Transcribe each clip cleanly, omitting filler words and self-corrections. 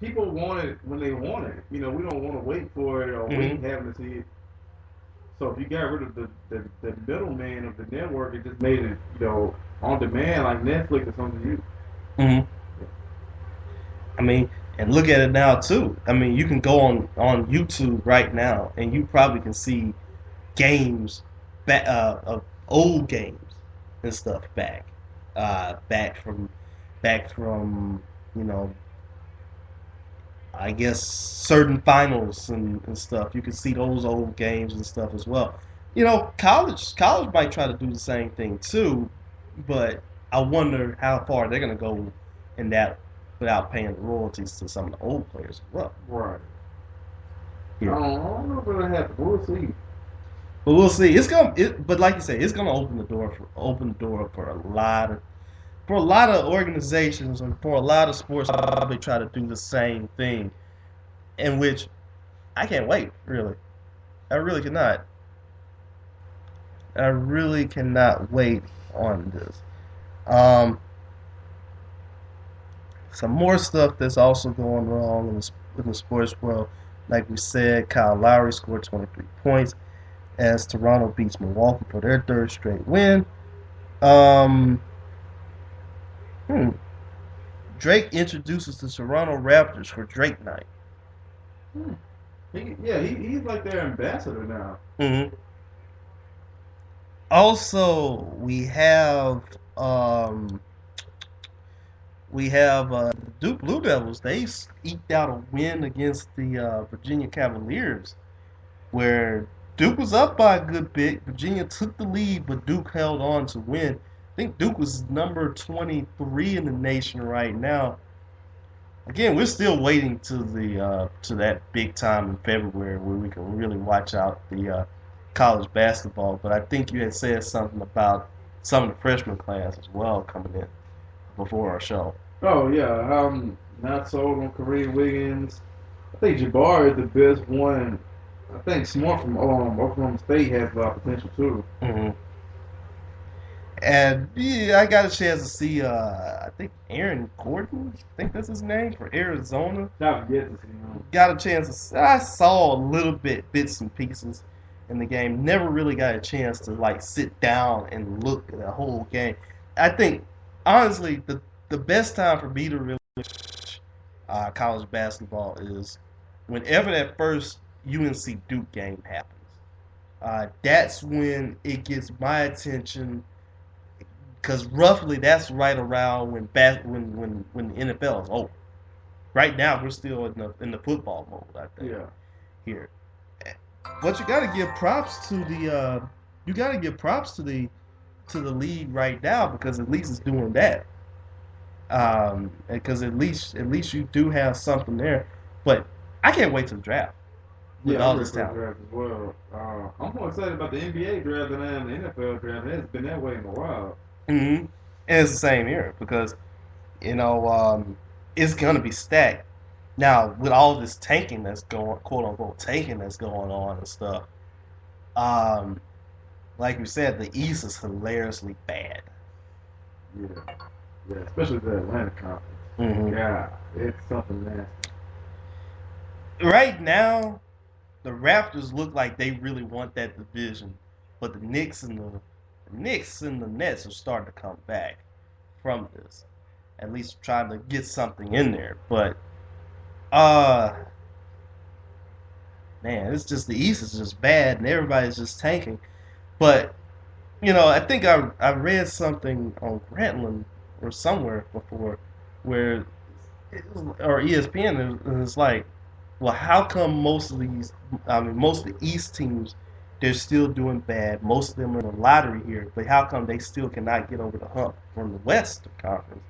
people want it when they want it. You know, we don't want to wait for it or wait having to see it. So if you got rid of the middleman of the network, it just made it, on demand like Netflix or something. Mm-hmm. I mean, and look at it now too. I mean, you can go on YouTube right now, and you probably can see games back of old games and stuff back from you know I guess certain finals and stuff. You can see those old games and stuff as well. College might try to do the same thing too, but I wonder how far they're gonna go in that without paying royalties to some of the old players as well. Right. Yeah. I don't know if it'll happen. We'll see. But we'll see. But like you say, it's gonna open the door for a lot of organizations and for a lot of sports. Probably try to do the same thing, in which I can't wait. Really, I really cannot. I really cannot wait on this. Um, some more stuff that's also going wrong in the sports world. Like we said, Kyle Lowry scored 23 points as Toronto beats Milwaukee for their third straight win. Um, Drake introduces the Toronto Raptors for Drake Night. He's like their ambassador now. Mm-hmm. Also, we have Duke Blue Devils. They eked out a win against the Virginia Cavaliers, where Duke was up by a good bit. Virginia took the lead, but Duke held on to win. I think Duke was number 23 in the nation right now. Again, we're still waiting to that big time in February where we can really watch out the college basketball. But I think you had said something about some of the freshman class as well coming in before our show. Oh yeah, I'm not sold on Kareem Wiggins. I think Jabbar is the best one. I think Smart from Oklahoma State has a lot of potential too. Mm-hmm. And yeah, I got a chance to see. I think Aaron Gordon. I think that's his name for Arizona. Not yet to see him. Got a chance to. I saw a little bits and pieces in the game. Never really got a chance to like sit down and look at the whole game. I think honestly, the best time for me to really watch college basketball is whenever that first UNC Duke game happens. That's when it gets my attention because roughly that's right around when the NFL is over. Right now we're still in the football mode, I think. Yeah. Here, but you got to give props to the league right now because at least it's doing that. Because at least you do have something there. But I can't wait to the draft. Yeah, all this talent. Draft as well. I'm more excited about the NBA draft than I am the NFL draft. It's been that way in a while. Mm-hmm. And it's the same here because, it's gonna be stacked. Now with all this tanking that's going, quote unquote tanking that's going on and stuff. Like you said, the East is hilariously bad. Yeah, especially the Atlantic Conference. Mm-hmm. Yeah, it's something nasty. Right now, the Raptors look like they really want that division, but the Knicks and the Nets are starting to come back from this. At least trying to get something in there. But man, it's just the East is just bad and everybody's just tanking. But I think I read something on Grantland or somewhere before where or ESPN and it's like, well, how come most of the East teams, they're still doing bad. Most of them are in the lottery here, but how come they still cannot get over the hump from the West Conference?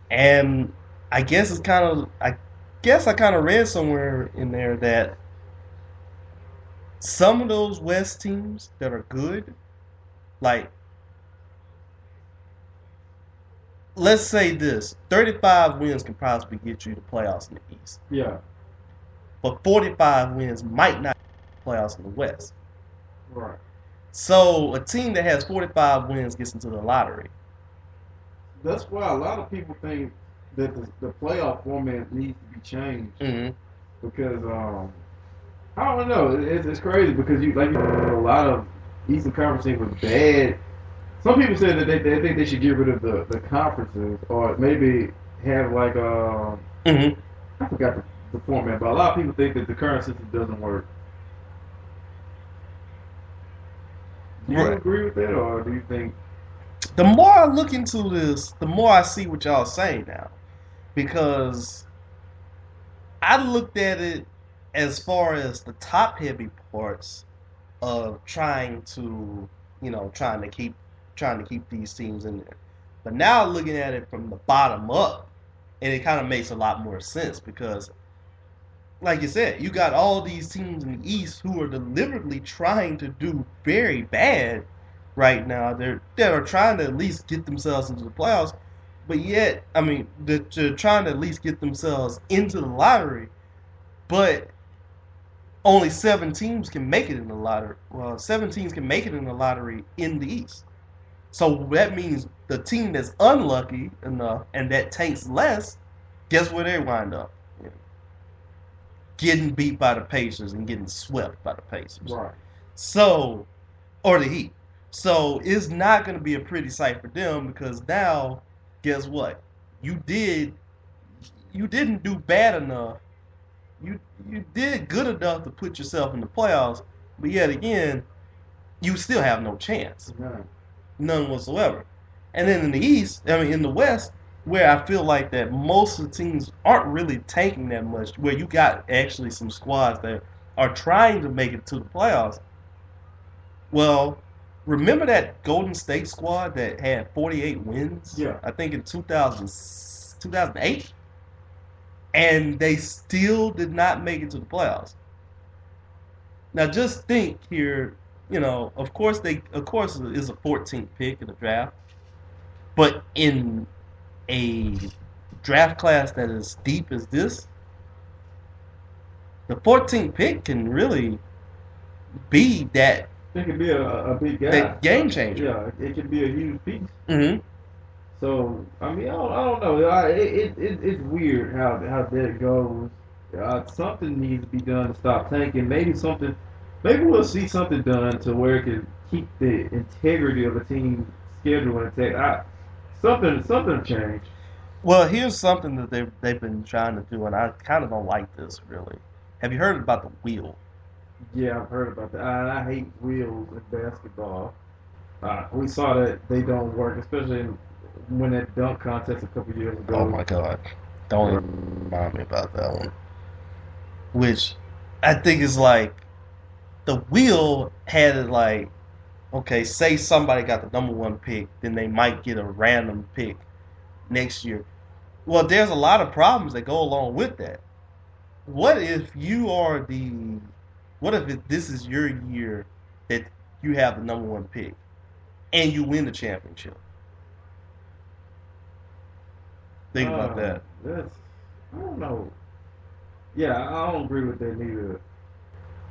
And I guess I kind of read somewhere in there that some of those West teams that are good, like, let's say this, 35 wins can possibly get you to playoffs in the East. Yeah. But 45 wins might not get playoffs in the West. Right. So a team that has 45 wins gets into the lottery. That's why a lot of people think that the playoff format needs to be changed because I don't know. It's crazy because a lot of Eastern Conference teams was bad. Some people said that they think they should get rid of the conferences or maybe have like I forgot the format, but a lot of people think that the current system doesn't work. Do you agree with that, or do you think? The more I look into this, the more I see what y'all saying now, because I looked at it as far as the top heavy parts of trying to keep these teams in there. But now looking at it from the bottom up, and it kind of makes a lot more sense because, like you said, you got all these teams in the East who are deliberately trying to do very bad right now. That are trying to at least get themselves into the playoffs, but yet, I mean, they're trying to at least get themselves into the lottery, but only 7 teams can make it in the lottery. Well, 7 teams can make it in the lottery in the East. So that means the team that's unlucky enough and that tanks less, guess where they wind up? Getting beat by the Pacers and getting swept by the Pacers. Right. So, or the Heat. So it's not going to be a pretty sight for them because now, guess what? You didn't do bad enough. You did good enough to put yourself in the playoffs, but yet again, you still have no chance. Right. None whatsoever. And then in the East, in the West, where I feel like that most of the teams aren't really tanking that much, where you got actually some squads that are trying to make it to the playoffs. Well, remember that Golden State squad that had 48 wins? Yeah. I think in 2008? And they still did not make it to the playoffs. Now just think here, of course it is a 14th pick in the draft, but in a draft class that is deep as this, the 14th pick can really be that. It could be a big guy, that game changer. Yeah, it could be a huge piece. Mm-hmm. So I mean, I don't know. It's weird how that goes. Something needs to be done to stop tanking. Maybe we'll see something done to where it can keep the integrity of a team's schedule intact. Something changed. Well, here's something that they've been trying to do, and I kind of don't like this really. Have you heard about the wheel? Yeah, I've heard about that. I hate wheels in basketball. We saw that they don't work, especially when that dunk contest a couple years ago. Oh my God! Don't even remind me about that one. Which I think is like the wheel had it like, okay, say somebody got the number 1 pick, then they might get a random pick next year. Well, there's a lot of problems that go along with that. What if this is your year that you have the number 1 pick and you win the championship? Think about that. I don't know. Yeah, I don't agree with that neither.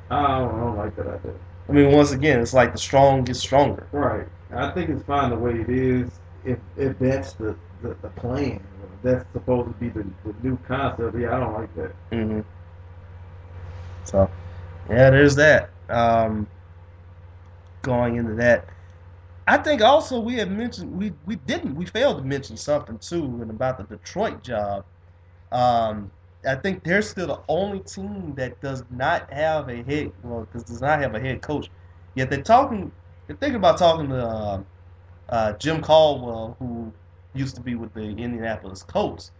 I don't like that idea. I mean, once again, it's like the strong get stronger. Right. I think it's fine the way it is if that's the plan. If that's supposed to be the new concept. Yeah, I don't like that. Mm-hmm. So, yeah, there's that. Going into that, I think also we had mentioned we failed to mention something too, and about the Detroit job. I think they're still the only team that does not have a head coach. Yet they're thinking about talking to Jim Caldwell, who used to be with the Indianapolis Colts.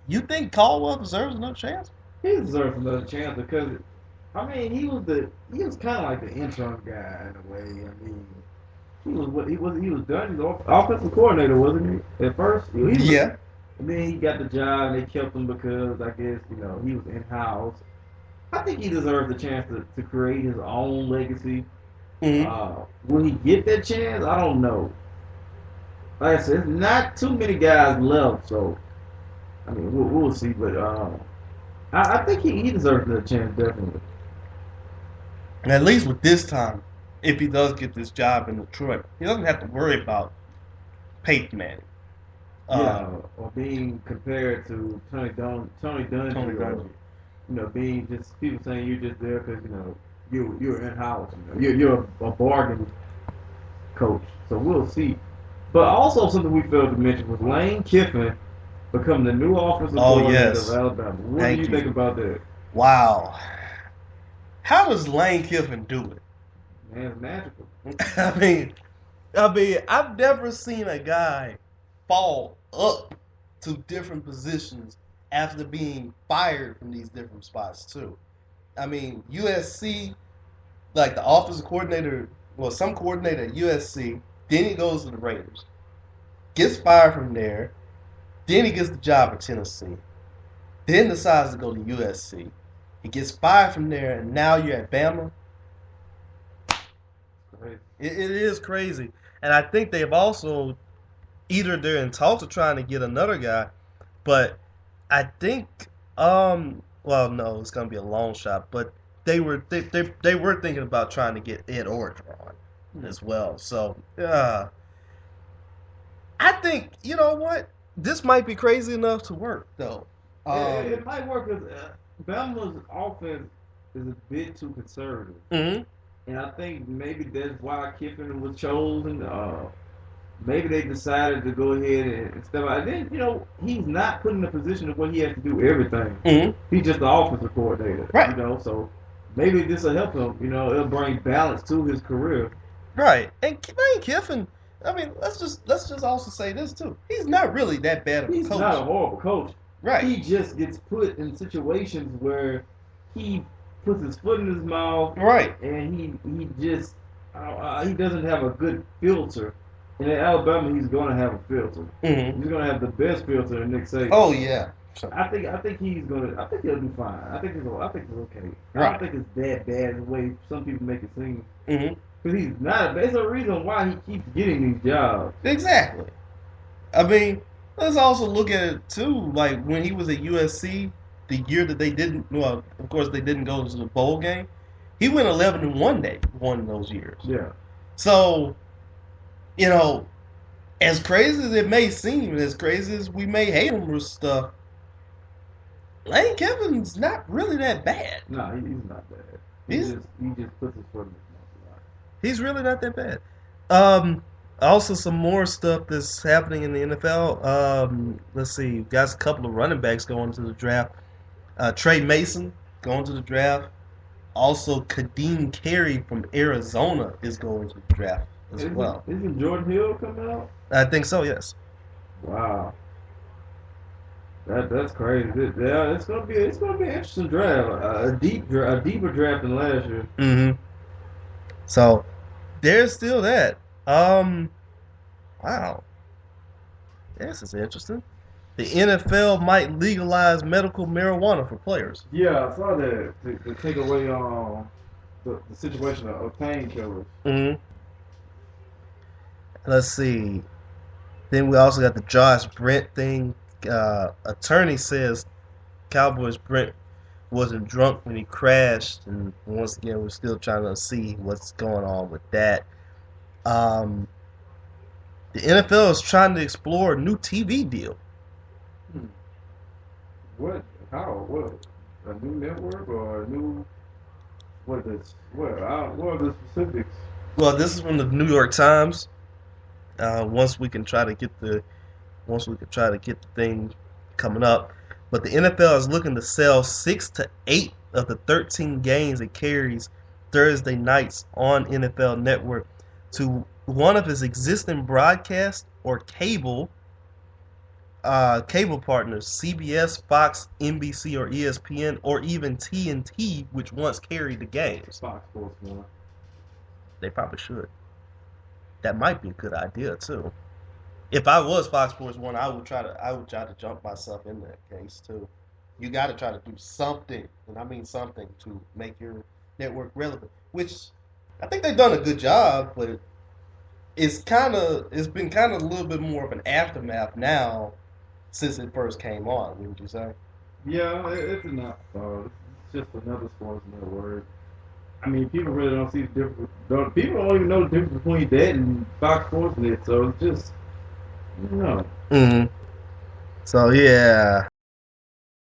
You think Caldwell deserves another chance? He deserves another chance because, I mean, he was kind of like the interim guy in a way. I mean, he was done. He was offensive coordinator, wasn't he? At first, Yeah. And then he got the job, and they kept him because I guess he was in house. I think he deserves a chance to create his own legacy. Mm-hmm. Will he get that chance? I don't know. Like I said, there's not too many guys left, so I mean we'll see. But I think he deserves a chance definitely. And at least with this time, if he does get this job in Detroit, he doesn't have to worry about Peyton Manning. Or being compared to Tony Dungy, or being just people saying you're just there because you're in house, you're a bargain coach. So we'll see. But also something we failed to mention was Lane Kiffin becoming the new offensive coordinator of Alabama. What do you think about that? Wow. How does Lane Kiffin do it? Man, it's magical. I mean, I've never seen a guy fall up to different positions after being fired from these different spots too. I mean, USC, like the offensive coordinator, some coordinator at USC, then he goes to the Raiders, gets fired from there, then he gets the job at Tennessee, then decides to go to USC. He gets fired from there, and now you're at Bama. It is crazy. And I think they've also, either they're in talks of trying to get another guy, but I think, no, it's going to be a long shot, but they were thinking about trying to get Ed Orgeron as well. So, I think, you know what? This might be crazy enough to work, though. It might work because Bama's offense is a bit too conservative. Mm-hmm. And I think maybe that's why Kiffin was chosen. Maybe they decided to go ahead and step out. And then, he's not put in a position of where he has to do everything. Mm-hmm. He's just the offensive coordinator. Right. So maybe this will help him. It'll bring balance to his career. Right. And Lane Kiffin, I mean, let's just also say this too. He's not really that bad of a coach. He's not a horrible coach. Right. He just gets put in situations where he puts his foot in his mouth. Right. And he just he doesn't have a good filter. And in Alabama, he's going to have a filter. Mm-hmm. He's going to have the best filter in Nick Saban. Oh yeah. I think he's going to. I think he'll do fine. I think it's okay. Right. I don't think it's that bad the way some people make it seem. Mm-hmm. Because he's not. There's a reason why he keeps getting these jobs. Exactly. I mean, let's also look at it too. Like when he was at USC, the year that they didn't. Well, of course they didn't go to the bowl game. He went 11-1 one of those years. Yeah. So, as crazy as it may seem, and as crazy as we may hate him or stuff, Lane Kiffin's not really that bad. No, he's not bad. He just puts his foot in his mouth. He's really not that bad. Also, some more stuff that's happening in the NFL. Let's see. Got a couple of running backs going to the draft. Trey Mason going to the draft. Also, Kadeem Carey from Arizona is going to the draft as well. Isn't Jordan Hill coming out? I think so, yes. Wow. That's crazy. Yeah, it's gonna be an interesting draft. A deeper draft than last year. Mm-hmm. So there's still that. Wow. This is interesting. The NFL might legalize medical marijuana for players. Yeah, I saw that to take away the situation of painkillers. Mm-hmm. Let's see. Then we also got the Josh Brent thing. Attorney says Cowboys Brent wasn't drunk when he crashed, and once again we're still trying to see what's going on with that. The NFL is trying to explore a new TV deal. What? How? What? A new network or a new? What is? What are the specifics? Well, this is from the New York Times. Once we can try to get the thing coming up, but the NFL is looking to sell 6 to 8 of the 13 games it carries Thursday nights on NFL Network to one of its existing broadcast or cable partners, CBS, Fox, NBC, or ESPN, or even TNT, which once carried the games. Fox Sports 1. They probably should. That might be a good idea too. If I was Fox Sports 1, I would try to jump myself in that case too. You got to try to do something, and I mean something, to make your network relevant. Which I think they've done a good job, but it's been kind of a little bit more of an aftermath now since it first came on. Wouldn't you say? Yeah, it's enough. It's just another sports network. I mean, people really don't see the difference. People don't even know the difference between that and Fox Sports Net. So it's just No. So yeah.